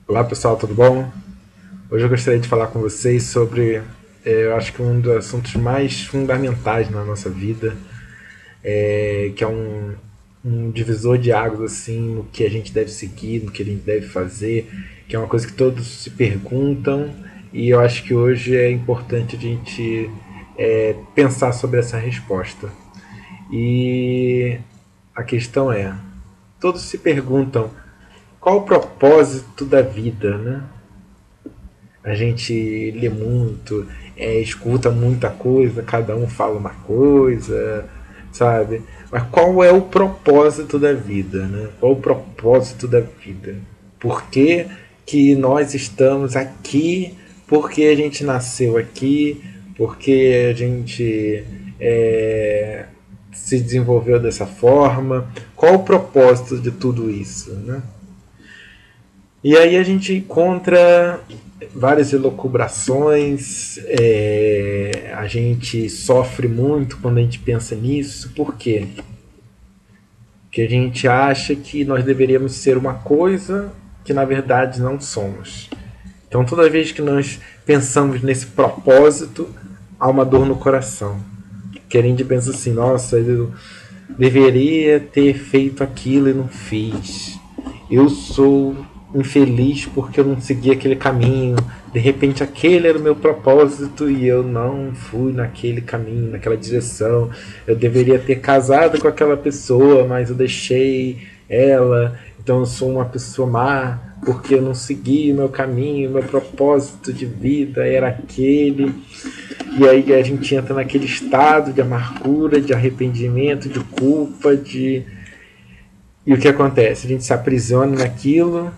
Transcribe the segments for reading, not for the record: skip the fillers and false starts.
Olá pessoal, tudo bom? Hoje eu gostaria de falar com vocês sobre, eu acho que um dos assuntos mais fundamentais na nossa vida, que é um divisor de águas assim, no que a gente deve seguir, no que a gente deve fazer, que é uma coisa que todos se perguntam e eu acho que hoje é importante a gente pensar sobre essa resposta. E a questão é, todos se perguntam qual o propósito da vida, né? A gente lê muito, escuta muita coisa, cada um fala uma coisa, sabe? Mas qual é o propósito da vida, né? Qual o propósito da vida? Por que, que nós estamos aqui? Por que a gente nasceu aqui? Por que a gente se desenvolveu dessa forma? Qual o propósito de tudo isso, né? E aí a gente encontra várias elucubrações, a gente sofre muito quando a gente pensa nisso. Por quê? Porque a gente acha que nós deveríamos ser uma coisa que na verdade não somos. Então toda vez que nós pensamos nesse propósito, há uma dor no coração. Que a gente pensa assim, nossa, eu deveria ter feito aquilo e não fiz. Eu sou infeliz porque eu não segui aquele caminho. De repente aquele era o meu propósito e eu não fui naquele caminho, naquela direção. Eu deveria ter casado com aquela pessoa, mas eu deixei ela. Então eu sou uma pessoa má porque eu não segui o meu caminho, o meu propósito de vida era aquele. E aí a gente entra naquele estado de amargura, de arrependimento, de culpa, de... E o que acontece? A gente se aprisiona naquilo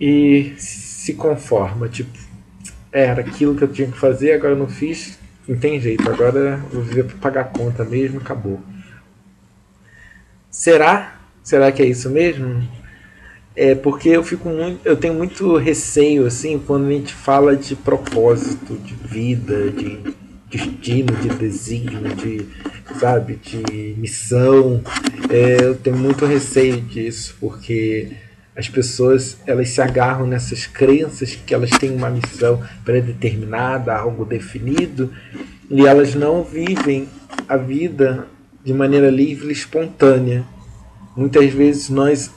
e se conforma, tipo, era aquilo que eu tinha que fazer, agora eu não fiz, não tem jeito, agora eu vou viver para pagar a conta mesmo, acabou. Será? Será que é isso mesmo? É porque eu tenho muito receio assim quando a gente fala de propósito, de vida, de destino, de desígnio, de, sabe, de missão. Eu tenho muito receio disso porque as pessoas elas se agarram nessas crenças que elas têm uma missão pré-determinada, algo definido, e elas não vivem a vida de maneira livre e espontânea. Muitas vezes nós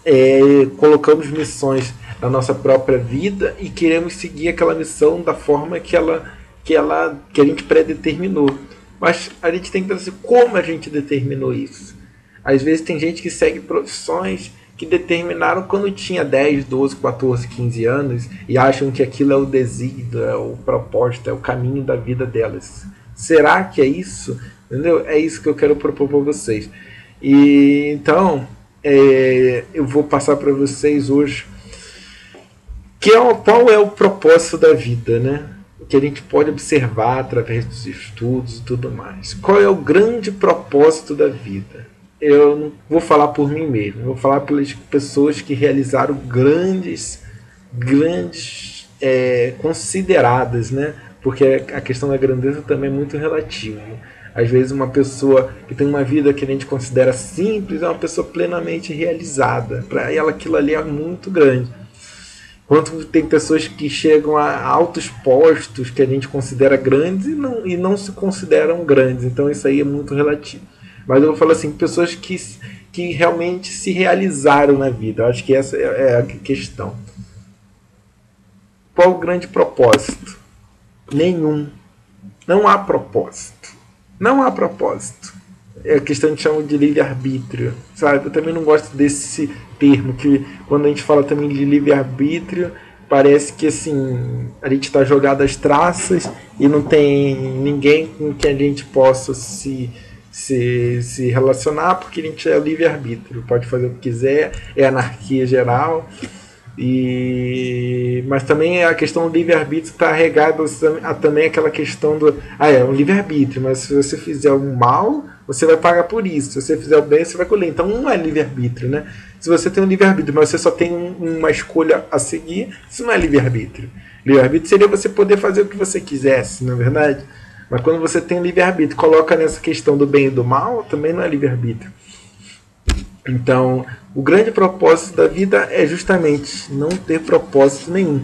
colocamos missões na nossa própria vida e queremos seguir aquela missão da forma que a gente pré-determinou. Mas a gente tem que pensar como a gente determinou isso. Às vezes tem gente que segue profissões que determinaram quando tinha 10, 12, 14, 15 anos e acham que aquilo é o desígnio, é o propósito, é o caminho da vida delas. Será que é isso? Entendeu? É isso que eu quero propor para vocês. E então, eu vou passar para vocês hoje qual é o propósito da vida, né? Que a gente pode observar através dos estudos e tudo mais. Qual é o grande propósito da vida? Eu não vou falar por mim mesmo, vou falar pelas pessoas que realizaram grandes consideradas, né? Porque a questão da grandeza também é muito relativa. Às vezes uma pessoa que tem uma vida que a gente considera simples é uma pessoa plenamente realizada. Para ela aquilo ali é muito grande. Enquanto tem pessoas que chegam a altos postos que a gente considera grandes e não se consideram grandes. Então isso aí é muito relativo. Mas eu vou falar assim, pessoas que realmente se realizaram na vida. Eu acho que essa é a questão. Qual o grande propósito? Nenhum. Não há propósito. Não há propósito. É a questão que chamam de livre-arbítrio. Sabe? Eu também não gosto desse termo, que quando a gente fala também de livre-arbítrio, parece que assim, a gente está jogado às traças e não tem ninguém com quem a gente possa se relacionar, porque a gente é livre-arbítrio. Pode fazer o que quiser, é anarquia geral. Mas também a questão do livre-arbítrio está regada a também aquela questão do é um livre-arbítrio, mas se você fizer o mal, você vai pagar por isso. Se você fizer o bem, você vai colher. Então não é livre-arbítrio, né? Se você tem um livre-arbítrio, mas você só tem uma escolha a seguir, isso não é livre-arbítrio. Livre-arbítrio seria você poder fazer o que você quisesse, não é verdade? Mas quando você tem um livre-arbítrio, coloca nessa questão do bem e do mal, também não é livre-arbítrio. Então, o grande propósito da vida é justamente não ter propósito nenhum.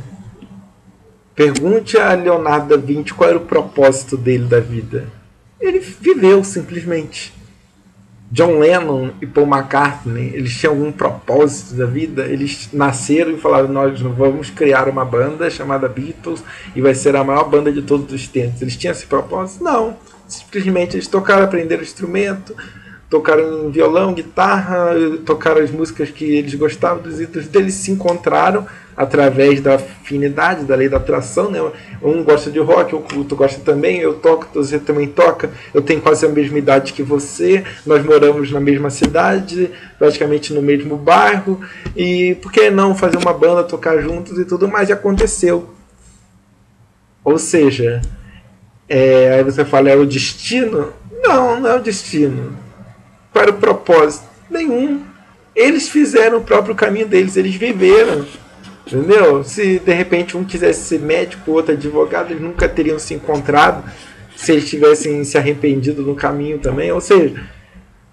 Pergunte a Leonardo da Vinci qual era o propósito dele da vida. Ele viveu simplesmente. John Lennon e Paul McCartney, eles tinham algum propósito da vida? Eles nasceram e falaram: nós vamos criar uma banda chamada Beatles e vai ser a maior banda de todos os tempos. Eles tinham esse propósito? Não. Simplesmente eles tocaram, aprenderam instrumento, tocaram violão, guitarra, tocaram as músicas que eles gostavam, dos ídolos deles, se encontraram através da afinidade, da lei da atração, né? Um gosta de rock, o outro gosta também, eu toco, você também toca, eu tenho quase a mesma idade que você, nós moramos na mesma cidade, praticamente no mesmo bairro, e por que não fazer uma banda, tocar juntos e tudo mais, e aconteceu. Ou seja, aí você fala, é o destino? Não, não é o destino. Para o propósito? Nenhum. Eles fizeram o próprio caminho deles, eles viveram. Entendeu? Se de repente um quisesse ser médico, outro advogado, eles nunca teriam se encontrado se eles tivessem se arrependido no caminho também. Ou seja,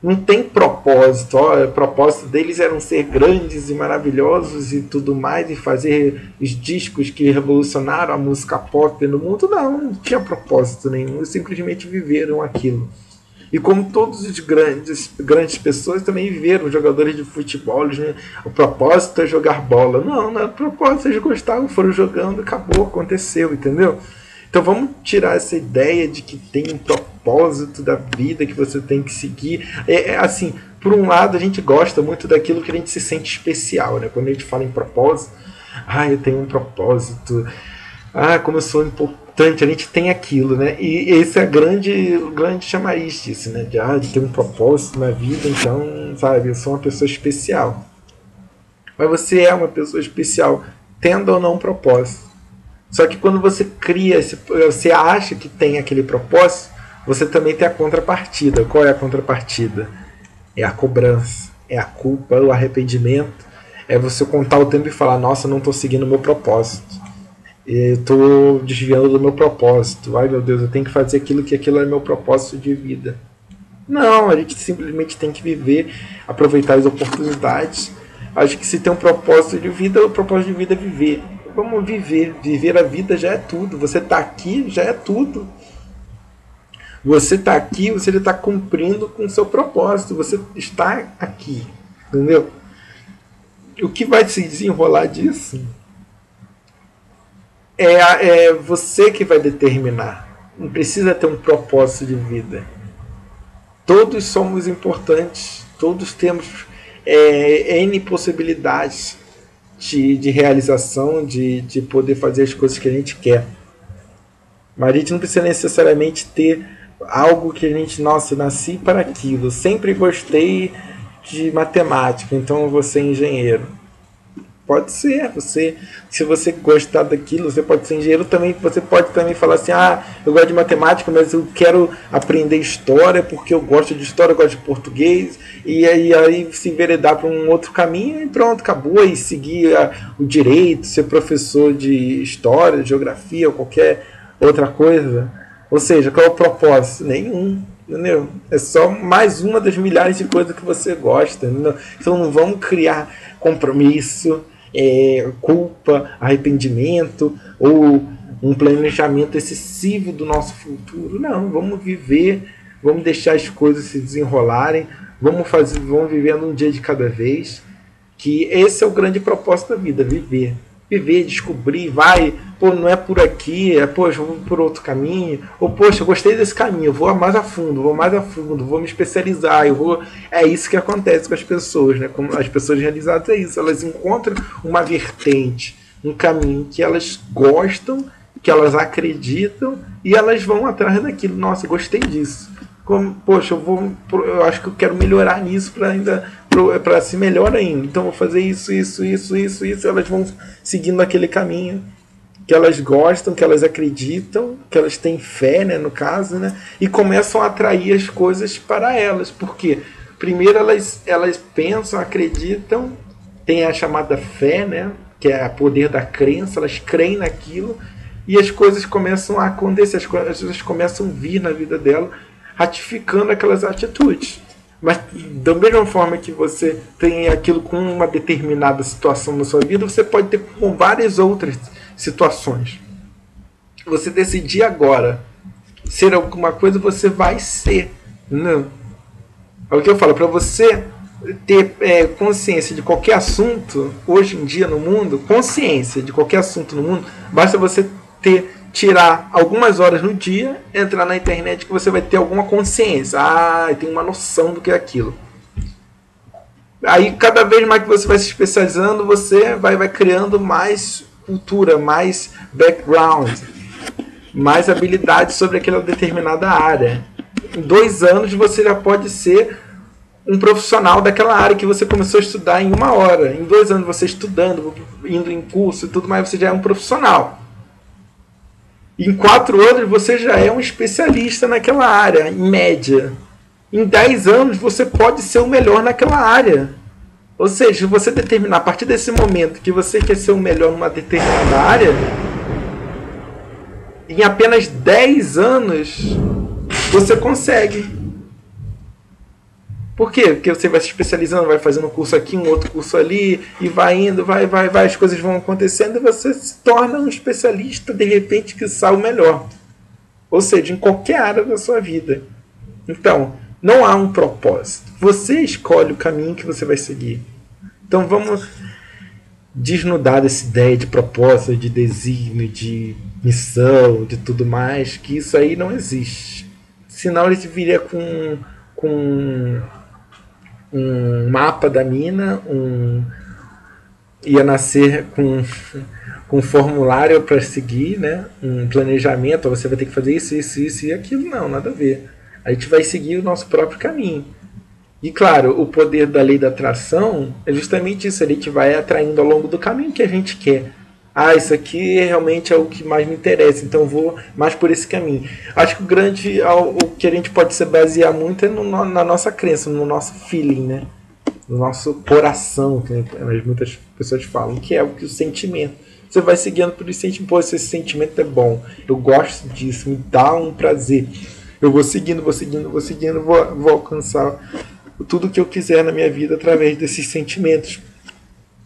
não tem propósito. O propósito deles era ser grandes e maravilhosos e tudo mais, e fazer os discos que revolucionaram a música pop no mundo. Não tinha propósito nenhum. Eles simplesmente viveram aquilo. E como todos os grandes pessoas também viveram, jogadores de futebol, né? O propósito é jogar bola. Não, não é o propósito, eles gostavam, foram jogando, acabou, aconteceu, entendeu? Então vamos tirar essa ideia de que tem um propósito da vida que você tem que seguir. Assim, por um lado a gente gosta muito daquilo que a gente se sente especial, né? Quando a gente fala em propósito, eu tenho um propósito, como eu sou importante, a gente tem aquilo, né? E esse é grande chamariz disso, né? De ter um propósito na vida, então, sabe, eu sou uma pessoa especial. Mas você é uma pessoa especial, tendo ou não um propósito. Só que quando você cria, você acha que tem aquele propósito, você também tem a contrapartida. Qual é a contrapartida? É a cobrança, é a culpa, é o arrependimento. É você contar o tempo e falar: nossa, não estou seguindo o meu propósito. Eu estou desviando do meu propósito. Ai meu Deus, eu tenho que fazer aquilo é meu propósito de vida. Não, a gente simplesmente tem que viver, aproveitar as oportunidades. Acho que se tem um propósito de vida, o propósito de vida é viver. Vamos viver. Viver a vida já é tudo. Você está aqui, já é tudo. Você está aqui, você está cumprindo com o seu propósito. Você está aqui. Entendeu? O que vai se desenrolar disso é você que vai determinar. Não precisa ter um propósito de vida. Todos somos importantes. Todos temos N possibilidades de realização, de poder fazer as coisas que a gente quer. Mas a gente não precisa necessariamente ter algo que a gente, nossa, eu nasci para aquilo. Eu sempre gostei de matemática, então eu vou ser engenheiro. Pode ser, se você gostar daquilo, você pode ser engenheiro também. Você pode também falar assim: eu gosto de matemática, mas eu quero aprender história porque eu gosto de história, eu gosto de português, e aí se enveredar para um outro caminho e pronto, acabou. E seguir o direito, ser professor de história, de geografia ou qualquer outra coisa. Ou seja, qual é o propósito? Nenhum. Entendeu? É só mais uma das milhares de coisas que você gosta. Entendeu? Então não vamos criar compromisso, culpa, arrependimento ou um planejamento excessivo do nosso futuro. Não, vamos viver, vamos deixar as coisas se desenrolarem, vamos vivendo um dia de cada vez, que esse é o grande propósito da vida, viver, descobrir, não é por aqui, poxa, eu vou por outro caminho, ou poxa, eu gostei desse caminho, eu vou mais a fundo, vou me especializar, é isso que acontece com as pessoas, né? Com as pessoas realizadas é isso, elas encontram uma vertente, um caminho que elas gostam, que elas acreditam, e elas vão atrás daquilo. Nossa, eu gostei disso. Poxa, eu acho que eu quero melhorar nisso para ser melhor ainda. Então vou fazer isso. Elas vão seguindo aquele caminho que elas gostam, que elas acreditam, que elas têm fé, né, no caso, né, e começam a atrair as coisas para elas. Por quê? Primeiro elas pensam, acreditam, tem a chamada fé, né, que é o poder da crença, elas creem naquilo e as coisas começam a acontecer, as coisas começam a vir na vida dela, ratificando aquelas atitudes. Mas da mesma forma que você tem aquilo com uma determinada situação na sua vida, você pode ter com várias outras situações. Você decidir agora ser alguma coisa, você vai ser. Não. É o que eu falo, para você ter consciência de qualquer assunto, hoje em dia no mundo, consciência de qualquer assunto no mundo, basta você tirar algumas horas no dia, entrar na internet que você vai ter alguma consciência. Tem uma noção do que é aquilo. Aí cada vez mais que você vai se especializando, você vai criando mais cultura, mais background, mais habilidade sobre aquela determinada área. Em 2 anos você já pode ser um profissional daquela área que você começou a estudar em 1 hora. Em 2 anos você estudando, indo em curso e tudo mais, você já é um profissional. Em 4 anos você já é um especialista naquela área, em média. Em 10 anos você pode ser o melhor naquela área. Ou seja, se você determinar a partir desse momento que você quer ser o melhor numa determinada área, em apenas 10 anos você consegue. Por quê? Porque você vai se especializando, vai fazendo um curso aqui, um outro curso ali, e vai indo, vai, as coisas vão acontecendo e você se torna um especialista, de repente, que sai o melhor. Ou seja, em qualquer área da sua vida. Então, não há um propósito. Você escolhe o caminho que você vai seguir. Então, vamos desnudar dessa ideia de propósito, de desígnio, de missão, de tudo mais, que isso aí não existe. Senão ele viria com um mapa da mina, ia nascer com um formulário para seguir, né? Um planejamento, você vai ter que fazer isso e aquilo. Não, nada a ver. A gente vai seguir o nosso próprio caminho. E claro, o poder da lei da atração é justamente isso, a gente vai atraindo ao longo do caminho que a gente quer. Isso aqui realmente é o que mais me interessa, então eu vou mais por esse caminho. Acho que o que a gente pode se basear muito é na nossa crença, no nosso feeling, né? No nosso coração, que muitas pessoas falam, que é o sentimento. Você vai seguindo por esse sentimento, esse sentimento é bom, eu gosto disso, me dá um prazer. Eu vou seguindo, vou alcançar tudo que eu quiser na minha vida através desses sentimentos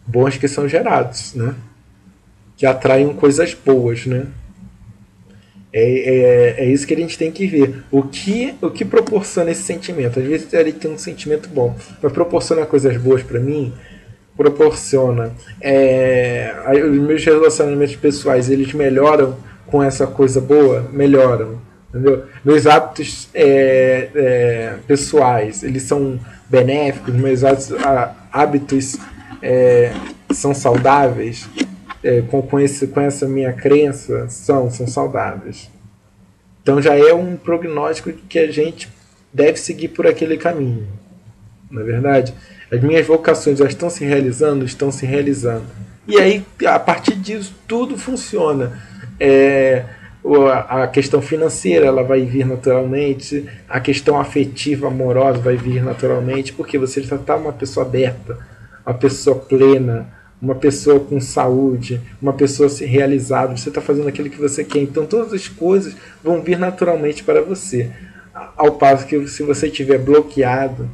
bons que são gerados, né? Que atraem coisas boas, né? É isso que a gente tem que ver. O que proporciona esse sentimento? Às vezes ele tem um sentimento bom, mas proporciona coisas boas para mim? Proporciona. Os meus relacionamentos pessoais, eles melhoram com essa coisa boa? Melhoram. Entendeu? Meus hábitos pessoais, eles são benéficos? Meus hábitos são saudáveis? Com essa minha crença, são saudáveis. Então já é um prognóstico de que a gente deve seguir por aquele caminho. Na verdade, as minhas vocações já estão se realizando? Estão se realizando. E aí, a partir disso, tudo funciona. A questão financeira ela vai vir naturalmente, a questão afetiva, amorosa vai vir naturalmente, porque você já está uma pessoa aberta, uma pessoa plena, uma pessoa com saúde, uma pessoa realizada, você está fazendo aquilo que você quer, então todas as coisas vão vir naturalmente para você. Ao passo que se você estiver bloqueado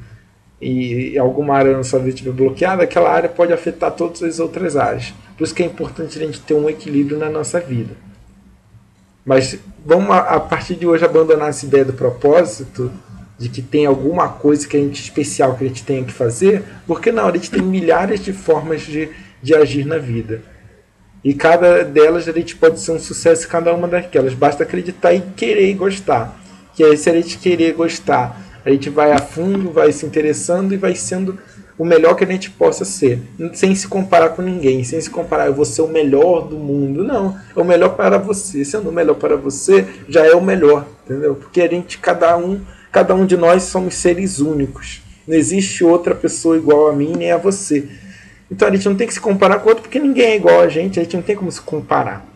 e alguma área na sua vida estiver bloqueada, aquela área pode afetar todas as outras áreas. Por isso que é importante a gente ter um equilíbrio na nossa vida. Mas vamos a partir de hoje abandonar essa ideia do propósito, de que tem alguma coisa que a gente especial que a gente tem que fazer, porque não, a gente tem milhares de formas de agir na vida. E cada delas a gente pode ser um sucesso em cada uma daquelas. Basta acreditar e querer e gostar. Que aí, se a gente querer gostar, a gente vai a fundo, vai se interessando e vai sendo o melhor que a gente possa ser. Sem se comparar com ninguém. Sem se comparar, eu vou ser o melhor do mundo. Não, é o melhor para você. Sendo o melhor para você, já é o melhor. Entendeu? Porque a gente, cada um de nós somos seres únicos. Não existe outra pessoa igual a mim nem a você. Então a gente não tem que se comparar com outro, porque ninguém é igual a gente não tem como se comparar.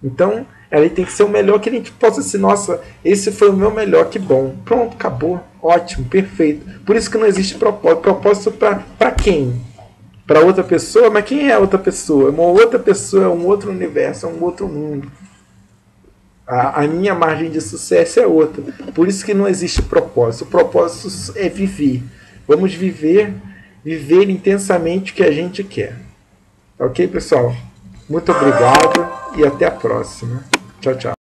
Então, ela tem que ser o melhor que a gente possa ser. Nossa, esse foi o meu melhor, que bom. Pronto, acabou. Ótimo, perfeito. Por isso que não existe propósito. Propósito para quem? Para outra pessoa? Mas quem é a outra pessoa? Uma outra pessoa, é um outro universo, é um outro mundo. A minha margem de sucesso é outra. Por isso que não existe propósito. O propósito é viver. Vamos viver intensamente o que a gente quer. Ok, pessoal? Muito obrigado e até a próxima. Tchau, tchau.